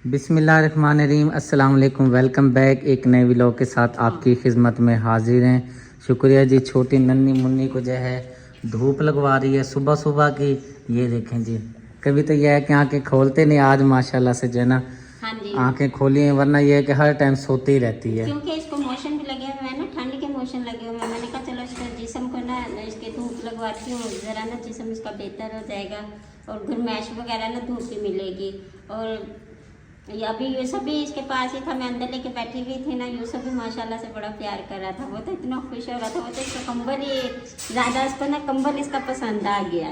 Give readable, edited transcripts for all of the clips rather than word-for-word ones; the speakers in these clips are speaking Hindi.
बिस्मिल्लाहिर्रहमानिर्रहीम। अस्सलाम वालेकुम। वेलकम बैक एक नए व्लॉग के साथ आपकी खिदमत में हाजिर हैं। शुक्रिया जी। छोटी नन्नी मुन्नी को जो है धूप लगवा रही है सुबह सुबह की। ये देखें जी, कभी तो यह है कि आंखें खोलते नहीं, आज माशाल्लाह से जो है ना आंखें खोली हैं, वरना यह है कि हर टाइम सोती ही रहती है। क्योंकि इसको मोशन भी लगे हुए हैं ना, ठंड के मोशन लगे हुए हैं। मैंने कहा चलो इसका जिस्म को ना इसके धूप लगवाती हूँ, ज़रा ना जिस्म इसका बेहतर हो जाएगा और घुरमैश वगैरह ना धूप की मिलेगी। और अभी यूसुफ भी इसके पास ही था, मैं अंदर लेके बैठी हुई थी ना, यूसुफ भी माशाल्लाह से बड़ा प्यार कर रहा था। वो तो इतना खुश हो रहा था, वो तो इसका कंबल ही ज़्यादा, इसको ना कंबल इसका पसंद आ गया।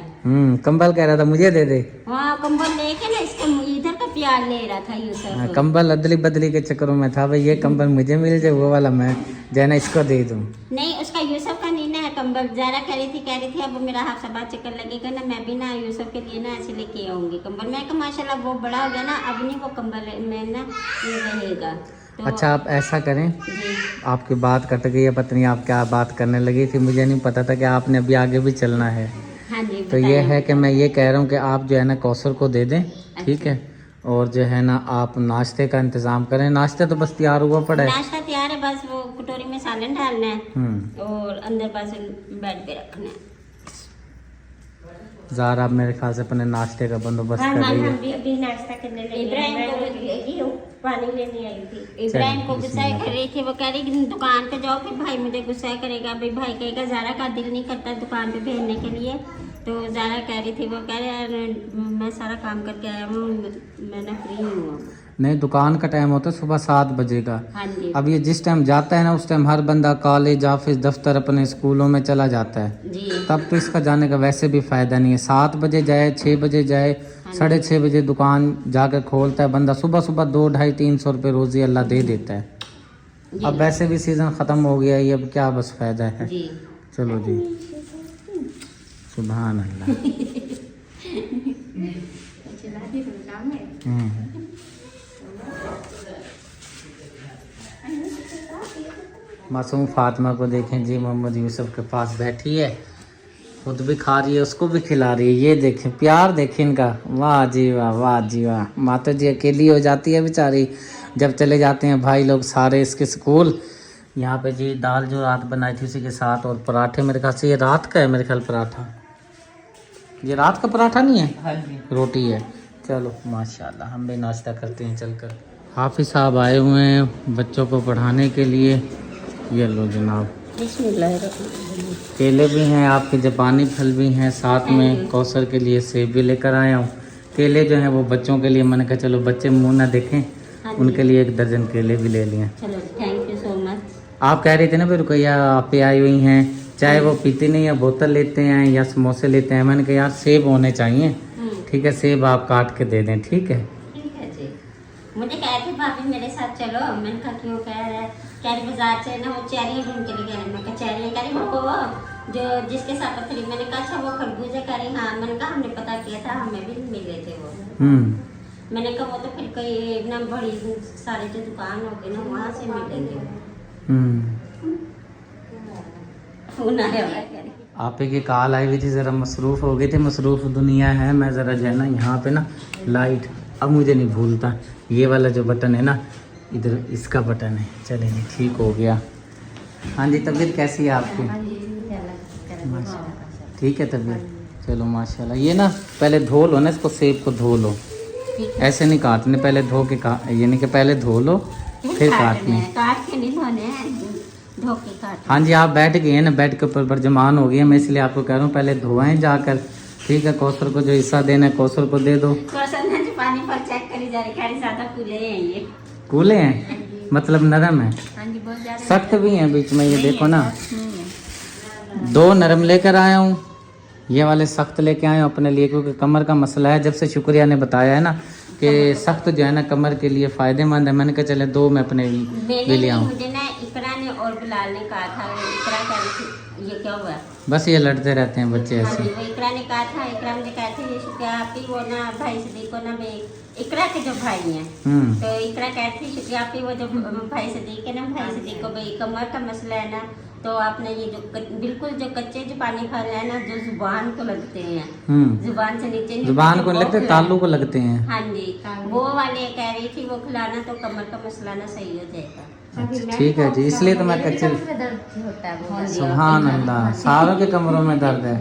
कंबल कह रहा था मुझे दे दे। हाँ, कंबल लेके ना इसको इधर का प्यार ले रहा था यूसुफ। कंबल अदली बदली के चक्करों में था भाई, ये कंबल मुझे मिल जाए, वो वाला मैं जो ना इसको दे दूँ। नहीं, उसका यूसुफ का नहीं ना है कंबल। ज़रा कह रही थी अब मेरा हफ्ता बाद चक्कर लगेगा ना, मैं भी ना यूसुफ के लिए ना ऐसे लेके आऊँगी कंबल। मैं कहा माशाल्लाह वो बड़ा हो गया ना, अब नहीं वो कंबल में ना ये रहेगा। तो अच्छा, आप ऐसा करें, जी, आपकी बात कट गई है, पता नहीं आप क्या बात करने लगी थी, मुझे नहीं पता था कि आपने अभी आगे भी चलना है। हाँ जी, तो ये है कि मैं ये कह रहा हूँ कि आप जो है ना कौसर को दे दें, ठीक है, और जो है ना आप नाश्ते का इंतज़ाम करें। नाश्ता तो बस तैयार हुआ पड़ा है, नाश्ता तैयार है, बस वो कटोरी में सालन डालना है और अंदर बस बेड पे रखना है। ज़ारा आप मेरे ख्याल से अपने नाश्ते का बंदोबस्त कर रही है। अभी नाश्ता करने लगी। इब्राहिम को पानी लेने आई थी, इब्राहिम को गुस्सा कर रही थी। वो कह रही कि दुकान पे जाओ, फिर भाई मुझे गुस्सा करेगा। भाई कहेगा ज़ारा का दिल नहीं करता दुकान पे भेजने के लिए। तो ज़ारा कह रही थी, वो कह रहे मैं सारा काम करके आया हूँ, मैंने फ्री हूँ। नहीं, दुकान का टाइम होता है सुबह 7 बजे का। हाँ जी, अब ये जिस टाइम जाता है ना, उस टाइम हर बंदा कॉलेज ऑफिस दफ्तर अपने स्कूलों में चला जाता है, जी, तब तो इसका जाने का वैसे भी फ़ायदा नहीं है। 7 बजे जाए, 6 बजे जाए, 6:30 बजे दुकान जाकर खोलता है बंदा। सुबह सुबह 200, 250, 300 रुपये रोज़ी अल्लाह दे देता है। जी, अब वैसे भी सीज़न ख़त्म हो गया है, अब क्या बस फ़ायदा है। जी। चलो जी, सुभान अल्लाह। मासूम फातिमा को देखें जी, मोहम्मद यूसुफ के पास बैठी है, खुद भी खा रही है, उसको भी खिला रही है। ये देखें प्यार, देखें इनका, वाह जी वाह, वाह जी वाह। माता जी अकेली हो जाती है बेचारी जब चले जाते हैं भाई लोग सारे इसके स्कूल। यहाँ पे जी दाल जो रात बनाई थी उसी के साथ, और पराठे, मेरे ख्याल से ये रात का है, मेरे ख्याल पराठा, ये रात का पराठा नहीं है। हाँ जी, रोटी है। चलो माशाल्लाह, हम भी नाश्ता करते हैं चलकर। हाफिज साहब आए हुए हैं बच्चों को पढ़ाने के लिए। ये लो जनाब, केले भी हैं, आपके जापानी फल भी हैं, साथ में कौसर के लिए सेब भी लेकर आया हूँ। केले जो हैं वो बच्चों के लिए, मैंने कहा चलो बच्चे मुँह ना देखें, उनके लिए 1 दर्जन केले भी ले लिए। चलो, थैंक यू सो मच। आप कह रही थी ना फिर रुकैया आप पे आई हुई हैं, चाहे वो पीती नहीं है, बोतल लेते हैं या समोसे लेते हैं। मैंने कहा यार सेब होने चाहिए, ठीक है, सेब आप काट के दे दें, ठीक है। ठीक है जी। मुझे कह रहे थे भाभी मेरे साथ चलो, मैंने कहा क्यों, कह रहा है कह रही बाजार से ना वो चेरियाँ ढूंढ के लेके आए। मैं कहा चेरियाँ, कह रही वो जो जिसके साथ थी। मैंने कहा अच्छा वो खरबूजे, कह रही हाँ। मैंने कहा हमने पता किया था, हमें भी मिले थे वो। मैंने कहा वो तो फिर कहीं ना बड़ी सारे जो दुकान हो गए ना वहाँ से मिलेंगे। फोन आया हुआ है, कह रही आप ही की कॉल आई हुई थी, ज़रा मसरूफ़ हो गई थे, मसरूफ़ दुनिया है। मैं ज़रा जो है ना यहाँ पे ना लाइट, अब मुझे नहीं भूलता, ये वाला जो बटन है ना इधर, इसका बटन है। चले जी, ठीक हो गया। हाँ जी, तबीयत कैसी है आपकी? माशाल्लाह ठीक है तबीयत, चलो माशाल्लाह। ये ना पहले धो लो ना इसको, सेब को धो लो, ऐसे नहीं काटने, पहले धो के ये नहीं कि पहले धो लो फिर काटने। काट के नहीं धोने हैं, धो के काट। हाँ जी, आप बैठ गए हैं ना, बेड के ऊपर बर्जमान हो गई है, मैं इसलिए आपको कह रहा हूँ पहले धोएं जाकर, ठीक है। कौसर को जो हिस्सा देना है कौसर को दे दो। कौसर ने जो पानी पर चेक करी जा रही, कह रही ज़्यादा कूले हैं ये। कूले हैं मतलब नरम है? हाँ जी, बहुत ज़्यादा सख्त भी हैं बीच में, ये देखो ना। 2 नरम लेकर आया हूँ, ये वाले सख्त लेके आए हूँ अपने लिए, क्योंकि कमर का मसला है। जब से शुक्रिया ने बताया है ना कि सख्त जो है ना कमर के लिए फ़ायदेमंद है, मैंने कहा चले 2 मैं अपने लिए ले आऊँ। मुझे ना इकरा ने और बिलाल ने कहा था, इकरा कह रही थी ये क्या हुआ। बस ये लड़ते रहते हैं बच्चे ऐसे। वो इकरा ने कहा था, इकरा मुझे कहा था ये शुक्रिया आपकी, वो ना भाई सदीक को ना, मैं इकरा के जो भाई हैं, तो इकरा कहती शुक्रिया आपकी, वो जो भाई सदीक है ना, भाई सदीक को भाई कमर का मसला है ना, तो आपने ये जो बिल्कुल जो कच्चे जो पानी फल है ना, जो जुबान को लगते हैं, जुबान से नीचे नहीं, जुबान को वो लगते, तालू को लगते हैं। हाँ जी, वो वाले कह रही थी वो खिलाना तो कमर का मसला ना सही हो जाएगा। अच्छा, ठीक है जी, इसलिए तो मैं कच्चे। सुभान अल्लाह, सारों के कमरों में दर्द है।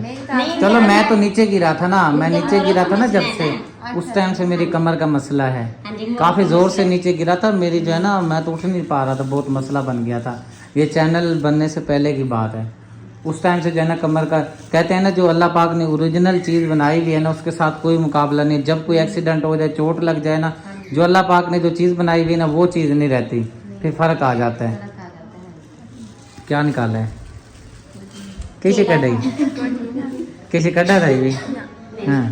चलो मैं तो नीचे गिरा था ना, मैं नीचे गिरा था ना जब से, उस टाइम से मेरी कमर का मसला है। काफी जोर से नीचे गिरा था, मेरी जो है ना, मैं तो उठ नहीं पा रहा था, बहुत मसला बन गया था। ये चैनल बनने से पहले की बात है। उस टाइम से जो है ना कमर का, कहते हैं ना जो अल्लाह पाक ने ओरिजिनल चीज़ बनाई हुई है ना, उसके साथ कोई मुकाबला नहीं। जब कोई एक्सीडेंट हो जाए, चोट लग जाए ना, जो अल्लाह पाक ने जो चीज़ बनाई हुई है ना, वो चीज़ नहीं रहती, फिर फर्क आ जाता है। क्या निकाला है? कैसे कढ़ाई, कैसे कढ़ा रही हुई? हाँ,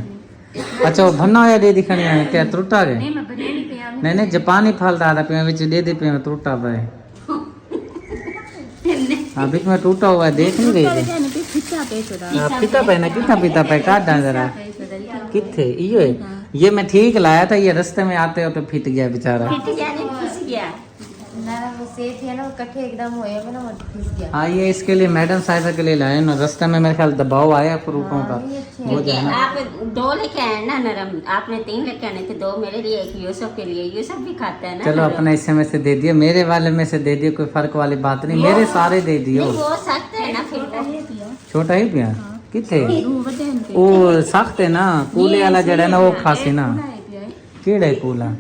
अच्छा वो भन्ना होया दे दिखनी है क्या, त्रुटा गए? नहीं नहीं, जापानी फल दादा पे विच दे दे पे त्रुटा पे। हाँ, बीच में टूटा हुआ है, देख नहीं रही थी। पिता पे ना, कितना पिता पे काट डाल जरा, किथे ये ये मैं ठीक लाया था, ये रास्ते में आते हो तो फिट गया बेचारा। हाँ, ये इसके लिए मैडम साहिबा के लिए लाए ना, रास्ते में मेरे ख्याल दबाव आया फ्रूटों का, वो जो है ना। आप 2 लेके आए ना नरम, आपने 3 लेके आने थे, 2 मेरे लिए, 1 यूसुफ के लिए। यूसुफ भी खाता है ना। चलो अपने हिस्से में से दे दिए, मेरे वाले में से दे दिए, कोई फर्क वाली बात नहीं, मेरे सारे दे दियो। वो सख्त है ना, फिर छोटा ही पिया किथे, वो सख्त है ना, कूले वाला जड़ा है ना, वो खासी ना, कीड़ा है कूला।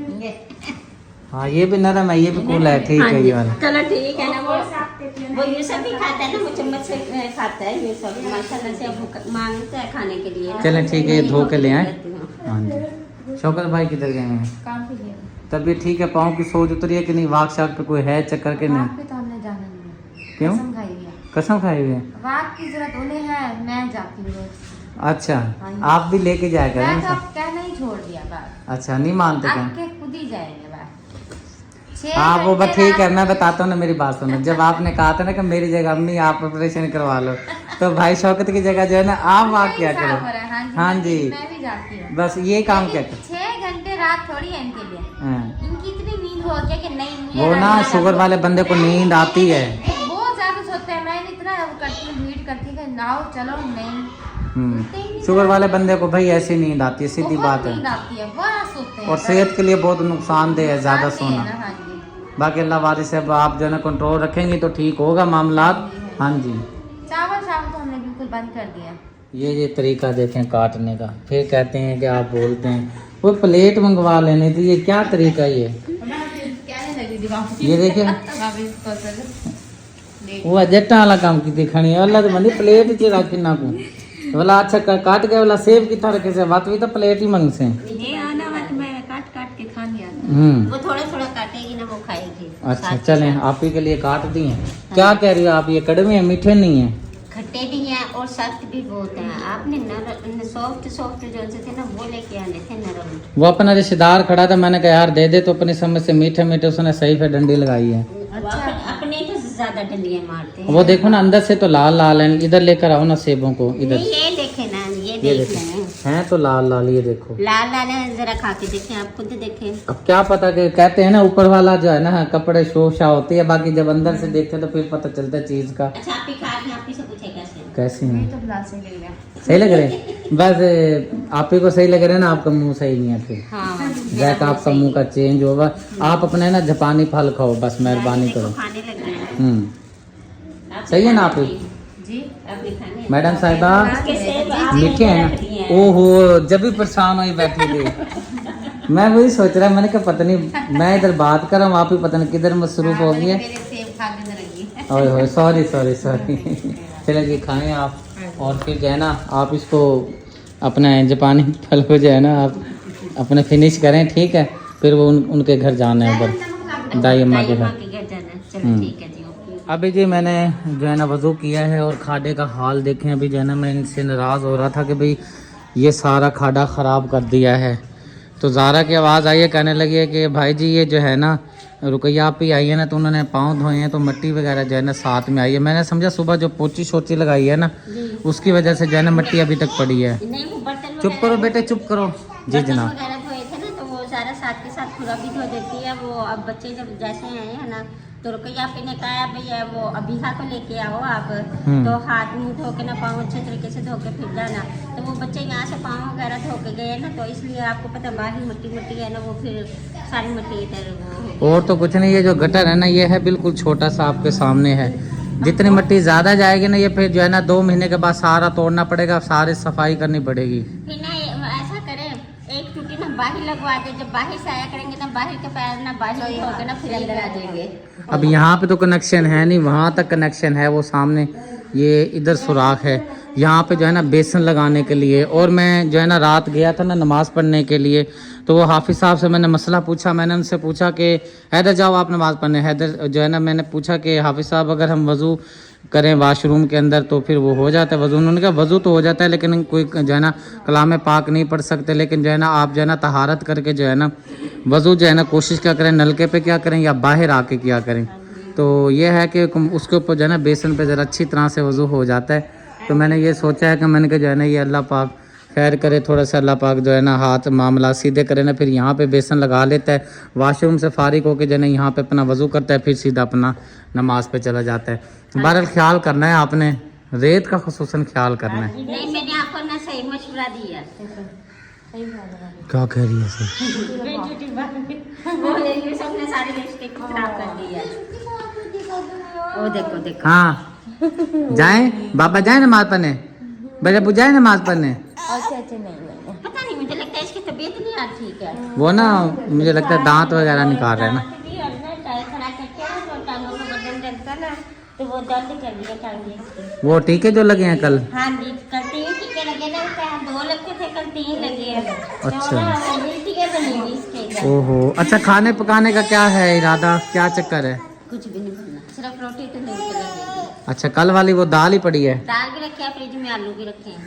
हाँ, ये भी नरम है, ये भी कूला है, ठीक है ये वाला। चलो ठीक है ना, वो यूसुफ भी खाता है ना, वो चम्मच से खाता है यूसुफ, माशाल्लाह से अब मांगता है खाने के लिए। चलें ठीक है, ये धो के ले आए। हाँ जी। शौकत भाई किधर गए हैं? तबीयत ठीक है? पाँव की सोज उतरी है कि नहीं? वाक शाक पे कोई है चक्कर के नहीं? तो हमने जाना नहीं। क्यों? कसम खाई हुई है? वाक की जरूरत उन्हें है, मैं जाती हूँ रोज। अच्छा, आप भी लेके जाया करें। मैं तो कहना ही छोड़ दिया बात। अच्छा, नहीं मानते क्या? आपके खुद ही जाएंगे बात। हाँ, वो बात ठीक है, मैं बताता हूँ ना, मेरी बात सुनो। जब आपने कहा था ना कि मेरी जगह अम्मी आप ऑपरेशन करवा लो, तो भाई शौकत की जगह जो है ना, आप वाक क्या करो। हाँ जी, मैं भी जाती हूँ, बस ये काम क्या करो। 6 घंटे रात थोड़ी है इनके लिए। इनकी इतनी नींद हो गया कि नहीं, वो ना शुगर वाले बंदे को नींद आती है, बहुत ज्यादा सोते हैं। मैं इतना करती हूँ, भीड़ करती है, नाव चलो नहीं। शुगर वाले बंदे को भाई ऐसी नींद आती है, सीधी बात है। नींद आती है, बड़ा सोते हैं, और सेहत के लिए बहुत नुकसानदेह है ज्यादा सोना। हाँ जी। बाकी अल्लाह वाले से आप जो है ना कंट्रोल रखेंगे तो ठीक होगा मामला। हाँ जी, चावल शाम को हमने बिल्कुल बंद कर दिया। ये तरीका देखें काटने का, फिर कहते हैं कि आप बोलते हैं वो प्लेट मंगवा लेने थी, ये क्या तरीका ये? ये देखिए वो जट्टा वाला काम की दिखानी है, अल्लाह तो मंदी प्लेट च रख ना को वाला। अच्छा काट के वाला सेब की तरह कैसे बात हुई, तो प्लेट ही मंग से काट के खा लिया। वो थोड़ा थोड़ा काटेगी ना, वो खाएगी। अच्छा चलें, आप ही के लिए काट दिए। क्या कह रही हो आप, ये कड़वे हैं मीठे नहीं है? खट्टे भी हैं और सख्त भी बहुत हैं। आपने सॉफ्ट जो से थे ना, वो लेके आने थे नरम। वो अपना रिश्तेदार खड़ा था, मैंने कहा यार दे दे, तो अपनी समझ से मीठे मीठे उसने सही पे डंडी लगाई है। अच्छा, अपने तो ज्यादा डंडियां मारते हैं। वो देखो ना, अंदर से तो लाल लाल है। इधर लेकर आओ ना सेबों को, इधर ये देखे ना, ये देख लें, हैं तो लाल लाल, ये देखो लाल लाल है। जरा खा के देखें, आप खुद देखें। अब क्या पता कि कहते हैं ना ऊपर वाला जो है ना कपड़े शोशा होती है, बाकी जब अंदर से देखते हैं तो फिर पता चलता है चीज का। अच्छा, आप ही खा के आप ही से पूछे कैसी है? तो बुला से लग गया। सही लग रहे? बस आप ही को सही लग रहा है ना, आपका मुंह सही नहीं है फिर। हाँ, जैक आपका मुंह का चेंज होगा। आप अपने ना जापानी फल खाओ, बस मेहरबानी करो। खाने लग गए। सही है ना आप? जी, मैडम साहिबा मीठे हैं ना? ओहो, जब भी परेशान हुई बैठी थी। मैं वही सोच रहा, मैंने कहा पता नहीं, मैं इधर बात कर रहा हूँ, आप ही पता नहीं किधर मसरूफ हो गई है। ओए सॉरी सॉरी सॉरी। चलिए जी, खाएं आप, और फिर जो है ना आप इसको अपना जापानी फल को जो है ना आप अपने फिनिश करें, ठीक है? फिर वो उनके घर जाना है, उधर दाई अम्मा के घर। अभी जी मैंने जो है ना वज़ू किया है, और खाडे का हाल देखें। अभी जो है ना मैं इनसे नाराज़ हो रहा था कि भाई ये सारा खाडा ख़राब कर दिया है, तो ज़ारा की आवाज़ आई है, कहने लगी है कि भाई जी ये जो है ना रुकैया आप ही आई है ना, तो उन्होंने पाँव धोए हैं, तो मिट्टी वगैरह जो है ना साथ में आई है। मैंने समझा सुबह जो पोची शोची लगाई है ना, उसकी वजह से जो है ना मिट्टी अभी तक पड़ी है। चुप करो बेटे, चुप करो। जी जनाब। धोए थे ना, तो वो सारा साथ के साथ पूरा भी धो देती है। वो अब बच्चे जब जैसे आए हैं ना, तो रुकैया आपने ने कहा भैया वो अभीहा को लेके आओ आप, तो हाथ मुंह धो के ना पाँव अच्छे तरीके से धो के फिर जाना। तो वो बच्चे यहाँ से पाँव वगैरह धो के गए ना, तो इसलिए आपको पता बाहर मिट्टी मिट्टी है ना, वो फिर सारी मिट्टी इधर वो। और तो कुछ नहीं, ये जो गटर है ना ये है बिल्कुल छोटा सा आपके सामने है। जितनी मिट्टी ज्यादा जाएगी ना ये फिर जो है ना 2 महीने के बाद सारा तोड़ना पड़ेगा, सारी सफाई करनी पड़ेगी। फिर ना ऐसा करें, एक टूटी ना बाहर लगवा दे, जब बाहर से आया करेंगे ना बाहर के पैर ना बाहर होकर ना फिर अंदर आ जाएंगे। अब यहाँ पे तो कनेक्शन है नहीं, वहाँ तक कनेक्शन है, वो सामने ये इधर सुराख है यहाँ पे जो है ना बेसन लगाने के लिए। और मैं जो है ना रात गया था ना नमाज़ पढ़ने के लिए, तो वो हाफिज़ साहब से मैंने मसला पूछा। मैंने उनसे पूछा कि हैदर जाओ आप नमाज़ पढ़ने। हैदर जो है ना मैंने पूछा कि हाफिज़ साहब अगर हम वज़ू करें वाशरूम के अंदर तो फिर वो हो जाता है वज़ू? उन्होंने कहा वज़ू तो हो जाता है लेकिन कोई जो है ना कलाम पाक नहीं पढ़ सकते, लेकिन जो है ना आप जो है ना तहारत करके जो है ना वज़ू जो है ना कोशिश क्या करें, नलके पे क्या करें या बाहर आके क्या करें। तो ये है कि उसके ऊपर जो है ना बेसन पे ज़रा अच्छी तरह से वज़ू हो जाता है। तो मैंने ये सोचा है कि मैंने कहा जो है ना ये अल्लाह पाक खैर करे, थोड़ा सा अल्लाह पाक जो है ना हाथ मामला सीधे करे ना, फिर यहाँ पे बेसन लगा लेता है, वाशरूम से फारिग होकर जो है ना यहाँ पे अपना वज़ू करता है, फिर सीधा अपना नमाज पे चला जाता है। बहरहाल ख्याल करना है आपने, रेत का खुसूसन ख्याल करना है। नहीं मैंने आपको ना सही मशवरा दिया। क्या कह रही है सर? वो ये सबने सारी लिपस्टिक को खराब कर दी है। वो देखो देखो। हाँ जाएं बाबा, जाएं नमाज पढ़ने, बड़े बुझाए नमाज पढ़ने। पता नहीं, मुझे लगता है इसकी तबीयत नहीं आज ठीक है। वो ना मुझे लगता है दांत वगैरह निकाल रहे हैं ना। तो वो दर्द कर दिया टांगे इसके। वो टीके जो लगे हैं कल? हाँ जी, कल 3 टीके लगे ना, 2 लगते थे, कल 3 लगे हैं। अच्छा। तो ना टीके बनेंगे इसके। ओहो, अच्छा खाने पकाने का क्या है इरादा, क्या चक्कर है? कुछ भी नहीं बनना, सिर्फ रोटी तो नहीं लगेगी। अच्छा कल वाली वो दाल ही पड़ी है? दाल भी रखी है फ्रिज में, आलू भी रखे हैं।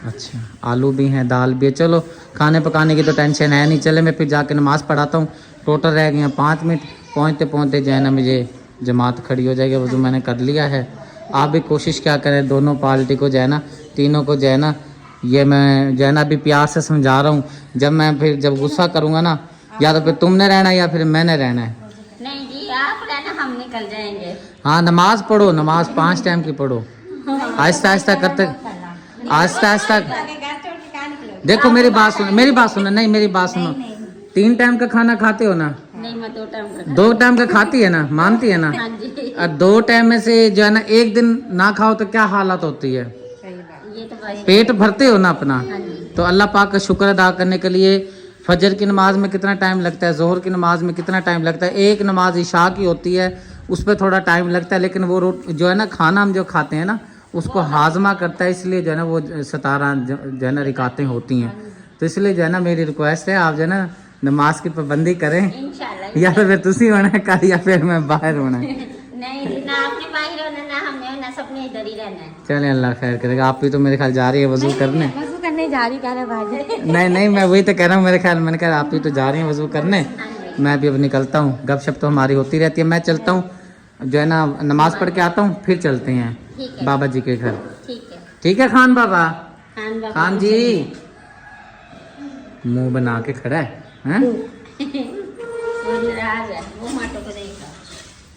अच्छा आलू भी हैं, दाल भी है। चलो खाने पकाने की तो टेंशन है नहीं। चले मैं फिर जाके नमाज़ पढ़ाता हूँ। टोटल रह गए हैं 5 मिनट, पहुँचते पहुँचते जो है ना मुझे जमात खड़ी हो जाएगी। वज़ू मैंने कर लिया है। आप भी कोशिश क्या करें, दोनों पार्टी को जो है ना, तीनों को जो है ना, ये मैं जो है ना अभी प्यार से समझा रहा हूँ। जब गुस्सा करूँगा ना, या तो फिर तुमने रहना या फिर मैंने रहना है। नहीं जी आप रहना, हम निकल जाएंगे। हाँ नमाज पढ़ो, नमाज 5 टाइम की पढ़ो, आहिस्ता आहिस्ता करते, आहिस्ता आहिस्ता। देखो मेरी बात सुनो, मेरी बात सुनो, नहीं मेरी बात सुनो। 3 टाइम का खाना खाते हो ना? नहीं मैं 2 टाइम का। 2 टाइम का खाती है ना, मानती है ना? हाँ जी। और 2 टाइम में से जो है ना 1 दिन ना खाओ तो क्या हालत होती है? ये तो बस पेट भरते हो ना अपना। हाँ जी। तो अल्लाह पाक का शुक्र अदा करने के लिए फजर की नमाज में कितना टाइम लगता है, जोहर की नमाज में कितना टाइम लगता है, एक नमाज इशा की होती है उस पर थोड़ा टाइम लगता है, लेकिन वो जो है ना खाना हम जो खाते हैं ना उसको हाजमा करता है, इसलिए जो है ना वो 17 जो है ना रिकातें होती हैं। तो इसलिए जो है ना मेरी रिक्वेस्ट है आप जो है ना नमाज की पाबंदी करें, इंशाल्लाह। या फिर तुसी होना है कल या फिर मैं बाहर होना है। नहीं ना आपने बाहर होना ना हमने होना, सबने इधर ही रहना है। चले अल्लाह खैर करेगा। आप भी तो मेरे ख्याल जा रही है वजू करने। वजू करने जा रही, कह रहे भाई। नहीं मैं वही तो कह रहा हूँ, मेरे ख्याल मैंने कहा आप भी तो जा रही हैं वजू करने। मैं भी अब निकलता हूँ, गपशप तो हमारी होती रहती है। मैं चलता हूँ जो है ना नमाज पढ़ के आता हूँ, फिर चलते हैं ठीक है। बाबा जी के घर। ठीक है। ठीक है खान बाबा। खान बाबा। खान जी मुंह बना के खड़ा है, वो नाराज है, वो माटो को देखा।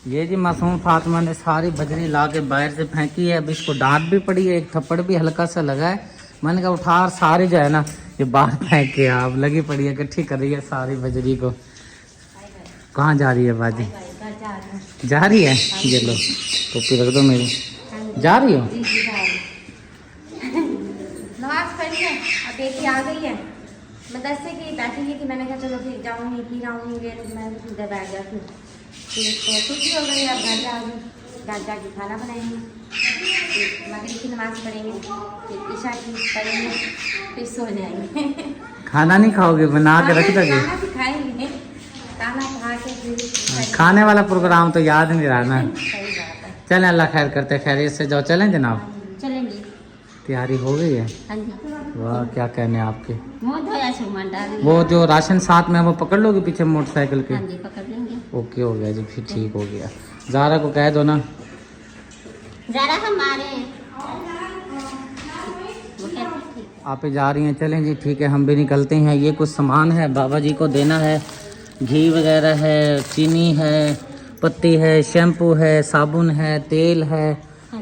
ये जी मासूम फातिमा ने सारी बजरी ला के बाहर से फेंकी है। अब इसको डांट भी पड़ी है, एक थप्पड़ भी हल्का सा लगा है। मैंने कहा उठा सारे जो है ना ये बाहर फेंक के आप लगी पड़ी है, इकट्ठी कर रही है सारी बजरी को। कहाँ जा रही है बाजी? जा रही है? ये लो टोपी रख दो मेरी। जा रही हो? नमाज पढ़ी है, अब बेटी आ गई है मदरसे की, बैठी थी। मैंने कहा चलो फिर जाऊँगी, फिर आऊँगी। मैं इधर बैठ गया, फिर तो छुट्टी हो गई। अब घर जा गई, घर जाके खाना बनाएंगे, फिर मगरिब की नमाज पढ़ेंगे, फिर ईशा की पढ़ेंगे, फिर सो जाएंगे। खाना नहीं खाओगे, बना के रख दोगे? खाना भी खाएंगे, खाना खा के फिर खाने वाला प्रोग्राम तो याद नहीं रहा ना। सही बात है। चलें अल्लाह खैर करते, खैरियत से जाओ। चलें जनाब, चलेंगे। तैयारी हो गई है? हाँ जी। वाह क्या कहने आपके। मुँह धोया सुमान डाल। वो जो राशन साथ में है वो पकड़ लोगे पीछे मोटरसाइकिल के? हाँ जी पकड़ लेंगे। ओके हो गया जी, फिर ठीक हो गया। ज़ारा को कह दो ना। जरा हमारे वो कहते हैं ठीक। आप ही जा रही हैं, चलें जी ठीक है, हम भी निकलते हैं। ये कुछ सामान है बाबा जी को देना है, घी वगैरह है, चीनी है, पत्ती है, शैम्पू है, साबुन है, तेल है,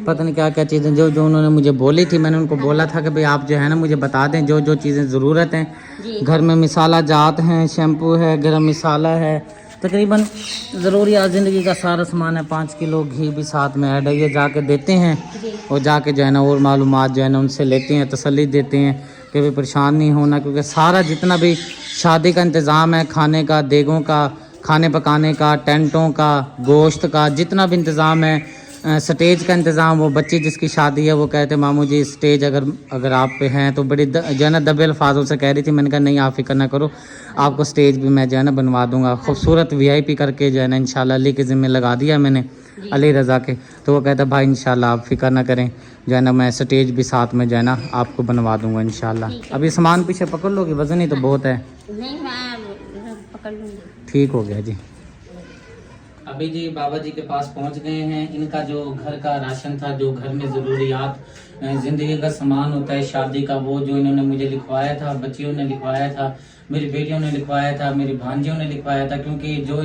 पता नहीं क्या क्या चीज़ें जो जो उन्होंने मुझे बोली थी। मैंने उनको बोला था कि भाई आप जो है ना मुझे बता दें जो जो चीज़ें ज़रूरत हैं जी घर में। मिसाला जात हैं, शैम्पू है, गरम मिसाला है, तकरीबन ज़रूरियात ज़िंदगी का सारा सामान है। 5 किलो घी भी साथ में ऐड है। ये जाके देते हैं जी और जाके जो है ना और मालूमात जो है ना उनसे लेते हैं, तसल्ली देते हैं कि भाई परेशान नहीं होना, क्योंकि सारा जितना भी शादी का इंतज़ाम है, खाने का, देगों का, खाने पकाने का, टेंटों का, गोश्त का, जितना भी इंतज़ाम है, स्टेज का इंतज़ाम, वो बच्ची जिसकी शादी है वो कहते मामू जी स्टेज अगर आप पे हैं तो बड़ी जो है ना दबे अल्फाजों से कह रही थी। मैंने कहा नहीं आप फिक्र ना करो, आपको स्टेज भी मैं जो है ना बनवा दूंगा खूबसूरत VIP करके जो है ना इंशाल्लाह अली के ज़िम्मे लगा दिया मैंने, अली रज़ा के। तो वो कहता भाई इंशाल्लाह आप फिक्र ना करें, जो है ना मैं स्टेज भी साथ में जो है ना आपको बनवा दूंगा इंशाल्लाह। अभी सामान पीछे पकड़ लोगी, वज़न ही तो बहुत है। नहीं मैं पकड़ लूँगी। ठीक हो गया जी। अभी जी बाबा जी के पास पहुंच गए हैं। इनका जो घर का राशन था, जो घर में ज़रूरियात ज़िंदगी का सामान होता है शादी का, वो जो इन्होंने मुझे लिखवाया था, बच्चियों ने लिखवाया था, मेरी बेटियों ने लिखवाया था, मेरी भांजियों ने लिखवाया था। क्योंकि जो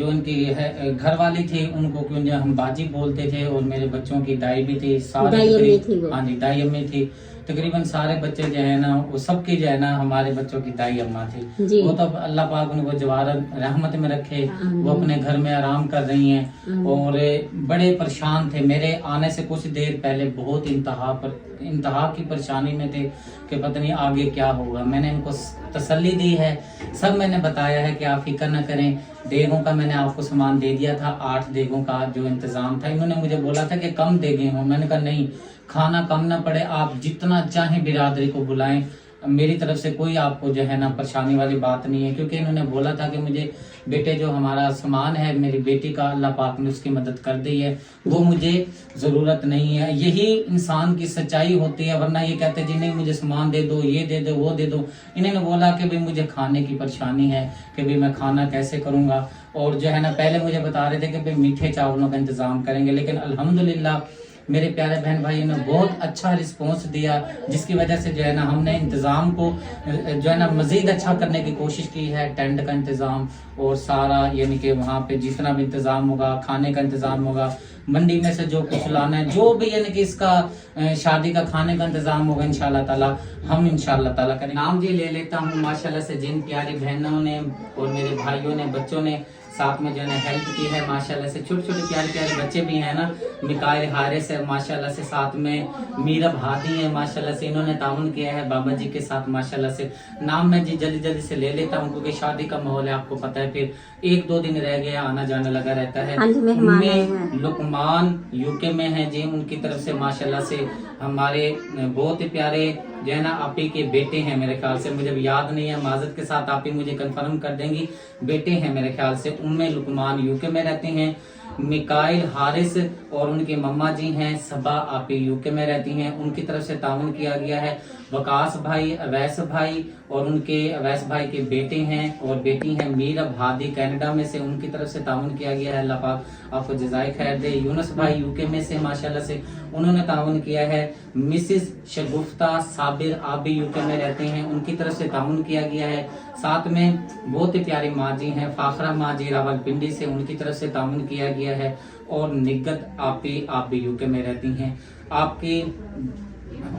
इनकी है घर वाली थी उनको क्यों हम बाजी बोलते थे, और मेरे बच्चों की दाई भी थी, सारे दाई अम्मी थी वो। हाँ जी दाई अम्मी थी। तकरीबन सारे बच्चे जो है ना वो सबकी जो है ना हमारे बच्चों की दाई अम्मा थी। जी। वो तो अल्लाह पाक उनको जवार रहमत में रखे, वो अपने घर में आराम कर रही हैं और बड़े परेशान थे। मेरे आने से कुछ देर पहले बहुत इंतहा की परेशानी में थे कि पता नहीं आगे क्या होगा। मैंने इनको तसल्ली दी है, सब मैंने बताया है कि आप फिक्र न करें। देगों का मैंने आपको सामान दे दिया था, 8 देगों का जो इंतजाम था। इन्होंने मुझे बोला था कि कम देगे हों, मैंने कहा नहीं, खाना कम ना पड़े, आप जितना चाहें बिरादरी को बुलाएं, मेरी तरफ से कोई आपको जो है ना परेशानी वाली बात नहीं है। क्योंकि इन्होंने बोला था कि मुझे बेटे जो हमारा सामान है मेरी बेटी का, अल्लाह पाक ने उसकी मदद कर दी है, वो मुझे ज़रूरत नहीं है। यही इंसान की सच्चाई होती है, वरना ये कहते जी नहीं मुझे सामान दे दो, ये दे दो, वो दे दो। इन्होंने बोला कि भाई मुझे खाने की परेशानी है कि भाई मैं खाना कैसे करूँगा। और जो है ना पहले मुझे बता रहे थे कि भाई मीठे चावलों का इंतज़ाम करेंगे, लेकिन अल्हम्दुलिल्लाह मेरे प्यारे बहन भाइयों ने बहुत अच्छा रिस्पॉन्स दिया, जिसकी वजह से जो है ना हमने इंतज़ाम को जो है ना मज़ीद अच्छा करने की कोशिश की है। टेंट का इंतज़ाम और सारा यानी कि वहाँ पे जितना भी इंतज़ाम होगा, खाने का इंतज़ाम होगा, मंडी में से जो कुछ लाना है, जो भी यानी कि इसका शादी का खाने का इंतज़ाम होगा इंशाल्लाह ताला हम इंशाल्लाह ताला करेंगे। नाम जी ले लेता हूँ माशाल्लाह से जिन प्यारी बहनों ने और मेरे भाइयों ने, बच्चों ने साथ में जो है हेल्प की है माशाल्लाह से। छोटे छोटे प्यारे प्यारे बच्चे भी हैं ना, मिकाइल हारिस है माशाल्लाह से, साथ में मीरब हादी है माशाल्लाह से, इन्होंने ताउन किया है बाबा जी के साथ माशाल्लाह से। नाम मैं जी जल्दी जल्दी से ले लेता हूँ क्योंकि शादी का माहौल है, आपको पता है, फिर 1-2 दिन रह गया, आना जाना लगा रहता है। उनमें लुकमान UK में है जी, उनकी तरफ से माशाल्लाह से हमारे बहुत ही प्यारे जो है ना आपी के बेटे हैं मेरे ख्याल से, मुझे याद नहीं है, माजरत के साथ आपी मुझे कंफर्म कर देंगी, बेटे हैं मेरे ख्याल से। उम्मे लुकमान UK में रहते हैं, मिकाइल हारिस और उनकी मम्मा जी हैं सबा आपी UK में रहती हैं, उनकी तरफ से ताउन किया गया है। वकास भाई, अवैस भाई और उनके अवैस भाई के बेटे हैं और बेटी हैं मीरब हादी कनाडा में से, उनकी तरफ से ताउन किया गया है, अल्लाह पाक आपको जज़ाए खैर दे। यूनुस भाई UK में से माशाल्लाह से उन्होंने ताउन किया है। मिसिस शगुफ्ता साबिर आबी UK में रहते हैं, उनकी तरफ से ताउन किया गया है। साथ में बहुत ही प्यारी माँ जी हैं फाखरा माँ जी रावलपिंडी से, उनकी तरफ से ताउन किया गया है। और निगत आप भी UK में रहती हैं आपकी।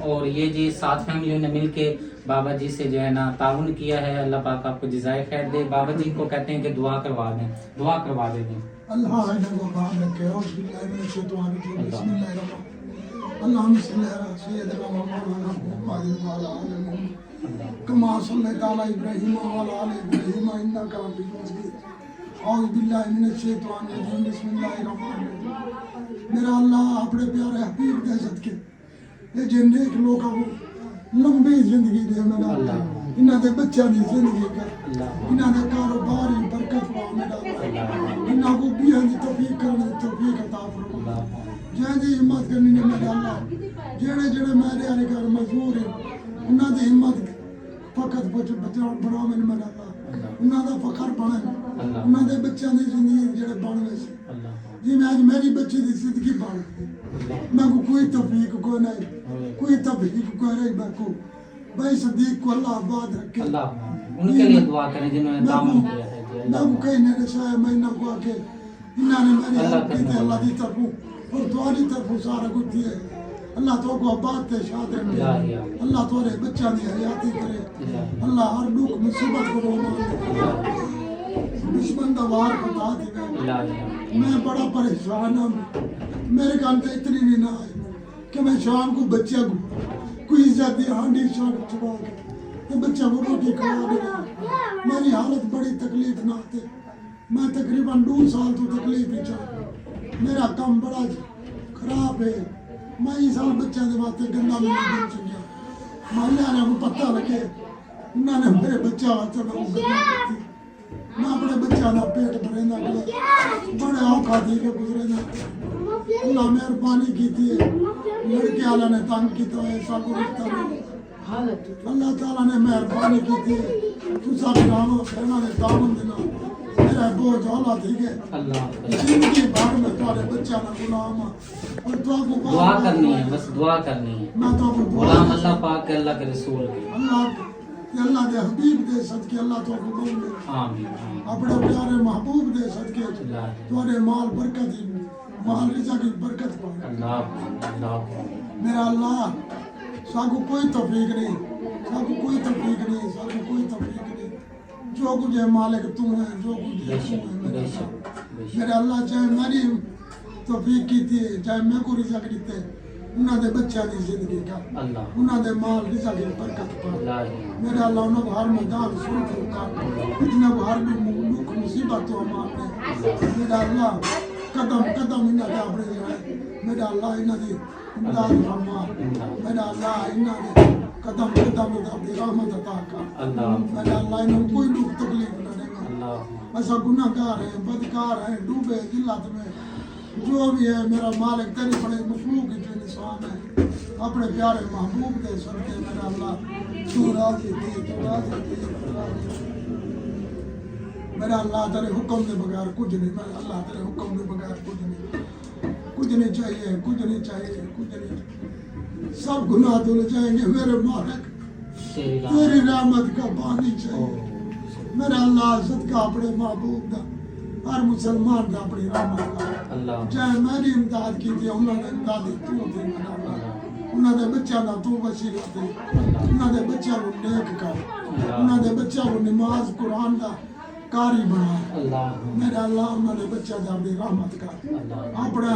और ये जी 7 फैमिलियों ने मिलके बाबा जी से जो है ना ताउन किया है, अल्लाह पाक आपको जज़ाए खैर दे। बाबा जी को कहते हैं कि दुआ करवा दें, दुआ करवा दें। अल्लाह मेरा अल्लाह अपने प्यारे हबीब दे सदके ये जिन्ने लोगों को लंबी जिंदगी दे, मेरा अल्लाह इन्हां दे बच्चों की जिंदगी कर, इन्हां दे कारोबार की बरकत पा, मेरा अल्लाह इन्हां को बियाह की तौफीक करने की तौफीक अता फरमा। जैसी हिम्मत करनी ने मेरा अल्लाह, जेड़े जेड़े मेरे आने घर मजबूर है उन्हां दी हिम्मत फकत बचा बना मैंने मेरा अल्लाह, उन्हां दा फखर बने, उन्हां दे बच्चों की जिंदगी जेड़े बन वैसे जी मैं आज मेरी बच्ची की जिंदगी बन, मैं को कोई तौफीक को नहीं, कोई तौफीक को नहीं, मैं को भाई सदीक को अल्लाह आबाद रखे, अल्लाह उनके लिए दुआ करें जिन्होंने ताउन किया है। मैं को कहीं नहीं शायद मैं ना को आके इन्होंने मेरी हेल्प की थी अल्लाह की तरफों और तुम्हारी तरफों सारा कुछ दिए अल्लाह तो को आबाद ते शाद रखे अल्लाह तोरे बच्चा दी हयाती करे अल्लाह हर दुख मुसीबत को रोक दुश्मन दा वार बता दे मैं बड़ा परेशान हूं मेरे कान ते इतनी भी ना आए कि मैं शाम को बच्चा को कोई इज्जत दी हांडी शाम चुका तो बच्चा को रोटी खवा दे मेरी हालत बड़ी तकलीफ ना थे मैं तकरीबन 2 साल तो तकलीफ ही चल मेरा काम बड़ा खराब है मैं इस साल बच्चे के वास्ते गंदा नहीं दिन चुनिया मालिया ने को पता लगे उन्होंने मेरे बच्चा वास्ते मैं अपने बच्चा का पेट भरे ना बड़े औखा थी के गुजरे ना अल्लाह मेहरबानी की थी लड़के वाला ने तंग किया ऐसा को रिश्ता अल्लाह ताला ने मेहरबानी की थी तू सब नाम कहना ने दामन देना मेरा बोझ होला ठीक है जिंदगी भर में तुम्हारे बच्चा ना गुलाम और तो आपको दुआ करनी है, बस दुआ करनी है। मैं तो आपको गुलाम अल्लाह पाक के, अल्लाह के रसूल के। अल्लाह दे हबीब दे सदके अल्लाह तो आपको कबूल करे आमीन। अपने प्यारे महबूब दे सदके तुम्हारे माल बरकत माल रिज़्क़ की बरकत पाए अल्लाह अल्लाह मेरा अल्लाह साको कोई तौफीक नहीं साको कोई तौफीक नहीं साको कोई तौफीक नहीं जो कुछ है मालिक तू है जो कुछ है तू है मेरे अल्लाह चाहे मेरी तौफीक की थी चाहे मैं को रिज़्क़ दीते उन्होंने बच्चा की जिंदगी का उन्होंने माल रिज़्क़ की बरकत पा मेरे अल्लाह उन्होंने हर मैदान सुन का इतना हर भी दुख मुसीबत तो हम आपने मेरा अल्लाह कदम कदम इन्होंने अपने मेरा अल्लाह इन्होंने इमदाद फरमा मेरा अल्लाह इन्होंने कदम कदम अपनी रहमत अता कर मेरा अल्लाह इन्होंने कोई दुख तकलीफ न देगा ऐसा गुनाहगार है बदकार है डूबे जिल्लत में जो भी है मेरा मालिक तेरे बड़े मखलूक के निशान है अपने प्यारे महबूब के सदके मेरा अल्लाह तू राजी थी मेरा अल्लाह तेरे हुक्म के बगैर कुछ नहीं मेरा अल्लाह तेरे हुक्म के बगैर कुछ नहीं चाहिए कुछ नहीं सब गुनाह धुल जाएंगे मेरे मालिक तेरी रहमत का पानी चाहिए मेरा अल्लाह सदका अपने महबूब का हर मुसलमान का अपनी रहमत का चाहे मेरी इमदाद की थी उन्होंने इमदाद तू थी मेरा अल्लाह उन्होंने बच्चा ना तू वसीला थे उन्होंने बच्चा को नेक कर उन्होंने बच्चा को नमाज कुरान का कारी बना मेरा अल्लाह उन्होंने बच्चा का अपनी रहमत कर अपना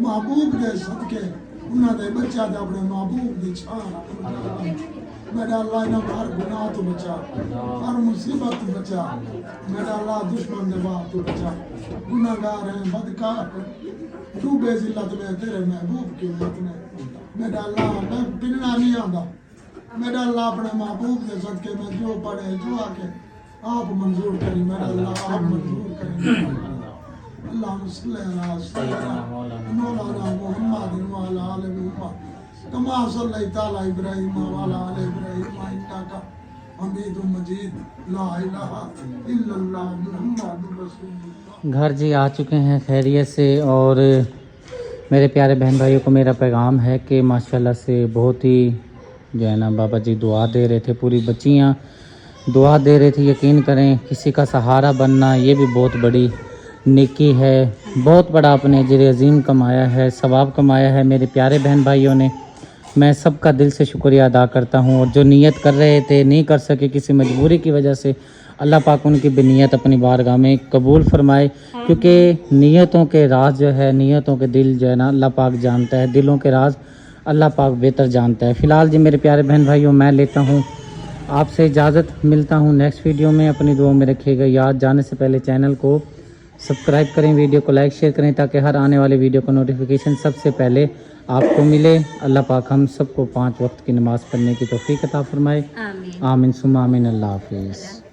महबूब के सदके उन्होंने बच्चा का अपने महबूब की छान मेरा अल्लाह इन्हें हर गुनाह तो बचा हर मुसीबत तो बचा मेरा अल्लाह दुश्मन के बाप तो बचा गुनाहगार हैं बदकार डूबे जिल्लत में तेरे महबूब की उम्मत में मेरा अल्लाह मैं पिलना नहीं आता मेरा अल्लाह अपने महबूब के सदके में जो पढ़े जो आके आप मंजूर करी मेरा अल्लाह आप मंजूर करें अल्लाह मौलाना मोहम्मद वाला आले मोहम्मद कमा सल्लैता अला इब्राहीम वाला आले इब्राहीम इन्नका हमीदुम मजीद ला इलाहा इल्लल्लाह मुहम्मदुर रसूलुल्लाह। घर जी आ चुके हैं खैरियत से और मेरे प्यारे बहन भाइयों को मेरा पैगाम है कि माशाल्लाह से बहुत ही जो है ना बाबा जी दुआ दे रहे थे, पूरी बच्चियाँ दुआ दे रही थी। यकीन करें किसी का सहारा बनना ये भी बहुत बड़ी नेकी है, बहुत बड़ा अपने अजर अजीम कमाया है, सवाब कमाया है मेरे प्यारे बहन भाइयों ने। मैं सबका दिल से शुक्रिया अदा करता हूँ। और जो नीयत कर रहे थे नहीं कर सके किसी मजबूरी की वजह से, अल्लाह पाक उनकी भी नीयत अपनी बारगाह में कबूल फरमाए, क्योंकि नीयतों के राज जो है, नीयतों के दिल जो है ना अल्लाह पाक जानता है, दिलों के राज अल्लाह पाक बेहतर जानता है। फ़िलहाल जी मेरे प्यारे बहन भाइयों मैं लेता हूँ आपसे इजाज़त, मिलता हूँ नेक्स्ट वीडियो में। अपनी दुआ में रखिएगा याद। जाने से पहले चैनल को सब्सक्राइब करें, वीडियो को लाइक शेयर करें ताकि हर आने वाले वीडियो का नोटिफिकेशन सबसे पहले आपको मिले। अल्लाह पाक हम सबको 5 वक्त की नमाज़ पढ़ने की तौफीक अता फरमाए। आमीन सुम्मा आमीन। अल्लाह हाफिज़।